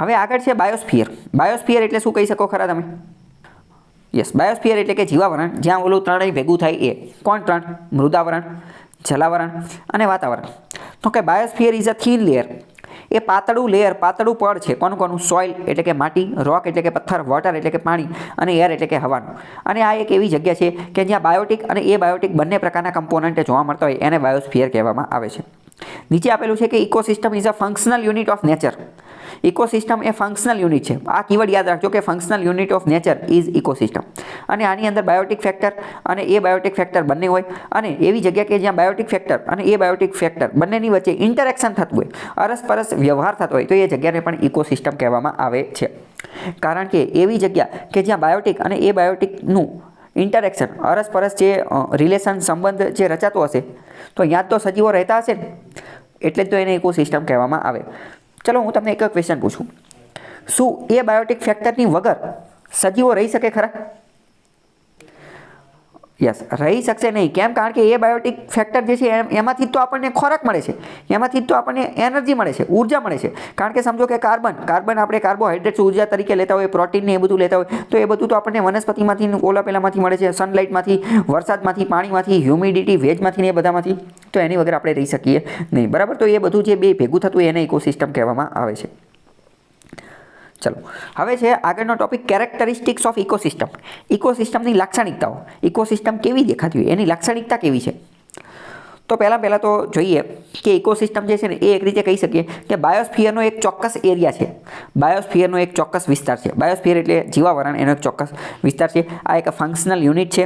હવે આગળ છે બાયોસ્ફિયર. બાયોસ્ફિયર એટલે શું કહી શકો ખરા તમે? યસ, બાયોસ્ફિયર એટલે કે જીવાવરણ, જ્યાં ઓલું ત્રણેય ભેગું થાય એ. કોણ ત્રણ? મૃદાવરણ, જલાવરણ અને વાતાવરણ. તો કે biosphere is a thin layer. એ પાતળું લેયર, પાતળું પડ છે. કોનું? સોઇલ એટલે કે માટી, રોક એટલે કે પથ્થર, વોટર એટલે કે પાણી અને એર એટલે કે હવાનું. અને આ એક એવી જગ્યા છે કે જ્યાં બાયોટિક અને એબાયોટિક બંને પ્રકારના કમ્પોનન્ટ જોવા મળતા હોય, એને બાયોસ્ફિયર કહેવામાં આવે છે. નીચે આપેલું છે કે ecosystem is a functional unit of nature. Ecosystem A functional unit છે. આ કીવર્ડ યાદ રાખજો કે functional unit of nature is ecosystem. અને આની અંદર બાયોટિક ફેક્ટર અને એબાયોટિક ફેક્ટર બંને હોય. અને એવી જગ્યા કે જ્યાં બાયોટિક ફેક્ટર અને એબાયોટિક ફેક્ટર બંનેની વચ્ચે ઇન્ટરેક્શન થતું હોય, અરસપરસ વ્યવહાર થતો હોય, તો એ જગ્યાને પણ ઇકોસિસ્ટમ કહેવામાં આવે છે. કારણ કે એવી જગ્યા કે જ્યાં બાયોટિક અને એબાયોટિકનું ઇન્ટરેક્શન, અરસપરસ જે રિલેશન, સંબંધ જે રચાતો હશે, તો ત્યાં તો સજીવો રહેતા હશે ને, એટલે જ તો એને ઇકોસિસ્ટમ કહેવામાં આવે. ચલો હું તમને એક ક્વેશ્ચન પૂછું. શું એબાયોટિક ફેક્ટરની વગર સજીવો રહી શકે ખરા? યસ, રહી શકશે નહીં. કેમ? કારણ કે એબાયોટિક ફેક્ટર જે છે એમાંથી તો આપણને ખોરાક મળે છે, એમાંથી જ તો આપણને એનર્જી મળે છે, ઉર્જા મળે છે. કારણ કે સમજો કે કાર્બન આપણે કાર્બોહાઈડ્રેટ્સ ઉર્જા તરીકે લેતા હોય, પ્રોટીન ને એ બધું લેતા હોય, તો એ બધું તો આપણને વનસ્પતિમાંથી, ઓલા પેલામાંથી મળે છે, સનલાઇટમાંથી, વરસાદમાંથી, પાણીમાંથી, હ્યુમિડિટી, ભેજમાંથી ને એ બધામાંથી. તો એની વગર આપણે રહી શકીએ નહીં. બરાબર? તો એ બધું જે બે ભેગું થતું હોય એને ઇકોસિસ્ટમ કહેવામાં આવે છે. ચલો હવે છે આગળનો ટોપિક, કેરેક્ટરિસ્ટિક્સ ઓફ ઇકોસિસ્ટમ. ઇકોસિસ્ટમની લાક્ષણિકતાઓ. ઇકોસિસ્ટમ કેવી દેખાતી હોય, એની લાક્ષણિકતા કેવી છે? તો પહેલાં તો જોઈએ કે ઇકોસિસ્ટમ જે છે ને એ એક રીતે કહી શકીએ કે બાયોસ્ફિયરનો એક ચોક્કસ એરિયા છે. બાયોસ્ફિયરનો એક ચોક્કસ વિસ્તાર છે. બાયોસ્ફિયર એટલે જીવાવરણ, એનો એક ચોક્કસ વિસ્તાર છે. આ એક ફંક્શનલ યુનિટ છે.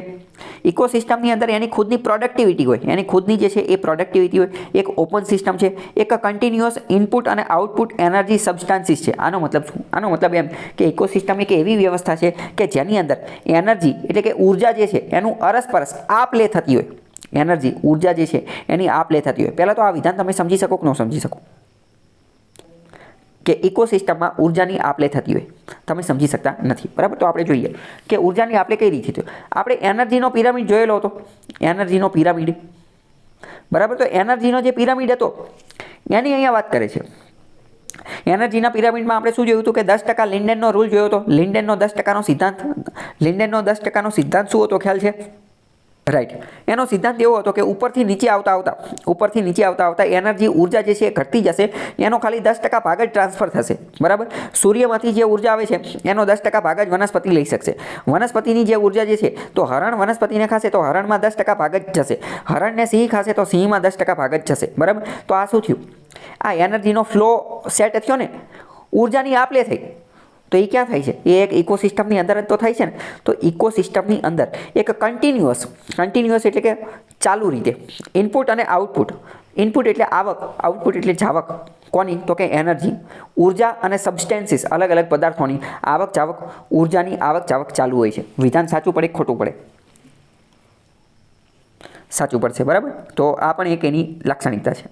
ઇકોસિસ્ટમની અંદર એની ખુદની પ્રોડક્ટિવિટી હોય, એની ખુદની જે છે એ પ્રોડક્ટિવિટી હોય. એક ઓપન સિસ્ટમ છે. એક કન્ટિન્યુઅસ ઇનપુટ અને આઉટપુટ એનર્જી સબસ્ટાન્સીસ છે. આનો મતલબ શું? આનો મતલબ એમ કે ઇકોસિસ્ટમ એક એવી વ્યવસ્થા છે કે જેની અંદર એનર્જી એટલે કે ઉર્જા જે છે એનું અરસપરસ આપ લે થતી હોય. એનર્જી, ઉર્જા જે છે એની આપ લે થતી હોય. પહેલાં તો આ વિધાન તમે સમજી શકો કે ન સમજી શકો કે ઇકોસિસ્ટમમાં ઉર્જાની આપ લે થતી હોય? તમે સમજી શકતા નથી. બરાબર? તો આપણે જોઈએ કે ઉર્જાની આપ લે કઈ રીતે થતી હોય. આપણે એનર્જીનો પિરામિડ જોયેલો હતો. એનર્જીનો પિરામિડ. બરાબર? તો એનર્જીનો જે પિરામિડ હતો એની અહીંયા વાત કરે છે. એનર્જીના પિરામિડમાં આપણે શું જોયું હતું કે 10% લિન્ડેનનો રૂલ જોયો હતો. લિન્ડેનનો 10%નો સિદ્ધાંત. લિન્ડેનનો 10%નો સિદ્ધાંત શું હતો ખ્યાલ છે? રાઈટ. એનો સિદ્ધાંત એવો હતો કે ઉપરથી નીચે આવતા એનર્જી, ઉર્જા જે છે એ ઘટતી જશે. એનો ખાલી 10% ભાગ જ ટ્રાન્સફર થશે. બરાબર? સૂર્યમાંથી જે ઉર્જા આવે છે એનો 10% ભાગ જ વનસ્પતિ લઈ શકશે. વનસ્પતિની જે ઉર્જા જે છે, તો હરણ વનસ્પતિને ખાશે તો હરણમાં 10% ભાગ જ જશે. હરણને સિંહ ખાશે તો સિંહમાં 10% ભાગ જ જશે. બરાબર? તો આ શું થયું? આ એનર્જીનો ફ્લો સેટ થયો ને, ઉર્જાની આપ લે થઈ. તો એ ક્યાં થાય છે? એ એક ઇકોસિસ્ટમની અંદર જ તો થાય છે ને. તો ઇકોસિસ્ટમની અંદર એક કન્ટિન્યુઅસ એટલે કે ચાલુ રીતે ઇનપુટ અને આઉટપુટ. ઇનપુટ એટલે આવક, આઉટપુટ એટલે જાવક. કોની? તો કે એનર્જી, ઉર્જા અને સબસ્ટેન્સીસ, અલગ અલગ પદાર્થોની આવક જાવક, ઉર્જાની આવક જાવક ચાલુ હોય છે. વિધાન સાચું પડે ખોટું પડે? સાચું પડશે. બરાબર? તો આ પણ એક એની લાક્ષણિકતા છે.